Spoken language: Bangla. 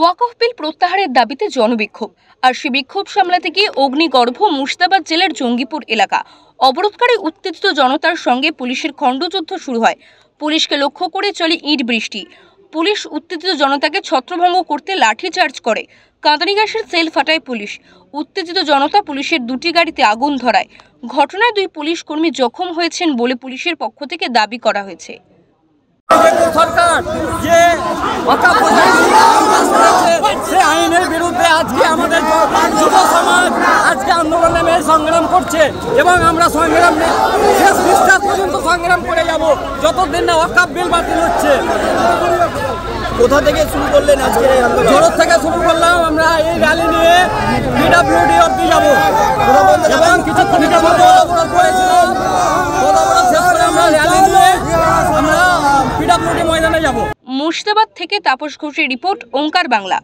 ওয়াকফ বিল প্রত্যাহারের দাবিতে জনবিক্ষোভ। আর সে বিক্ষোভ সামলাতে গিয়ে অগ্নিগর্ভ মুর্শিদাবাদ জেলার জঙ্গিপুর এলাকা অবরোধকারী উত্তেজিত জনতার সঙ্গে পুলিশের খণ্ডযুদ্ধ শুরু হয়। পুলিশকে লক্ষ্য করে চলে ইট বৃষ্টি। পুলিশ উত্তেজিত জনতাকে ছত্রভঙ্গ করতে লাঠিচার্জ করে। কাঁদানি গ্যাসের সেল ফাটায় পুলিশ। উত্তেজিত জনতা পুলিশের দুটি গাড়িতে আগুন ধরায়। ঘটনায় 2 পুলিশ কর্মী জখম হয়েছেন বলে পুলিশের পক্ষ থেকে দাবি করা হয়েছে। সরকার যে সে আইনের বিরুদ্ধে আজকে আমাদের যুব সমাজ আজকে আন্দোলনে নেমে সংগ্রাম করছে এবং আমরা সংগ্রাম শেষ নিঃশ্বাস পর্যন্ত সংগ্রাম করে যাব যতদিন না ওয়াকফ বিল বাতিল হচ্ছে। কোথা থেকে শুরু করলেন আজকের এই আন্দোলন? জোর থেকে শুরু করলাম, আমরা এই র্যালি নিয়ে পিডব্লিউডি অবধি যাবো এবং কিছুক্ষণের মধ্যে করেছিলাম শেষ করে আমরা র্যালি নিয়ে আমরা পিডব্লিউডি ময়দানে যাব। মুর্শিদাবাদ থেকে তাপস ঘোষের রিপোর্ট, ওঙ্কার বাংলা।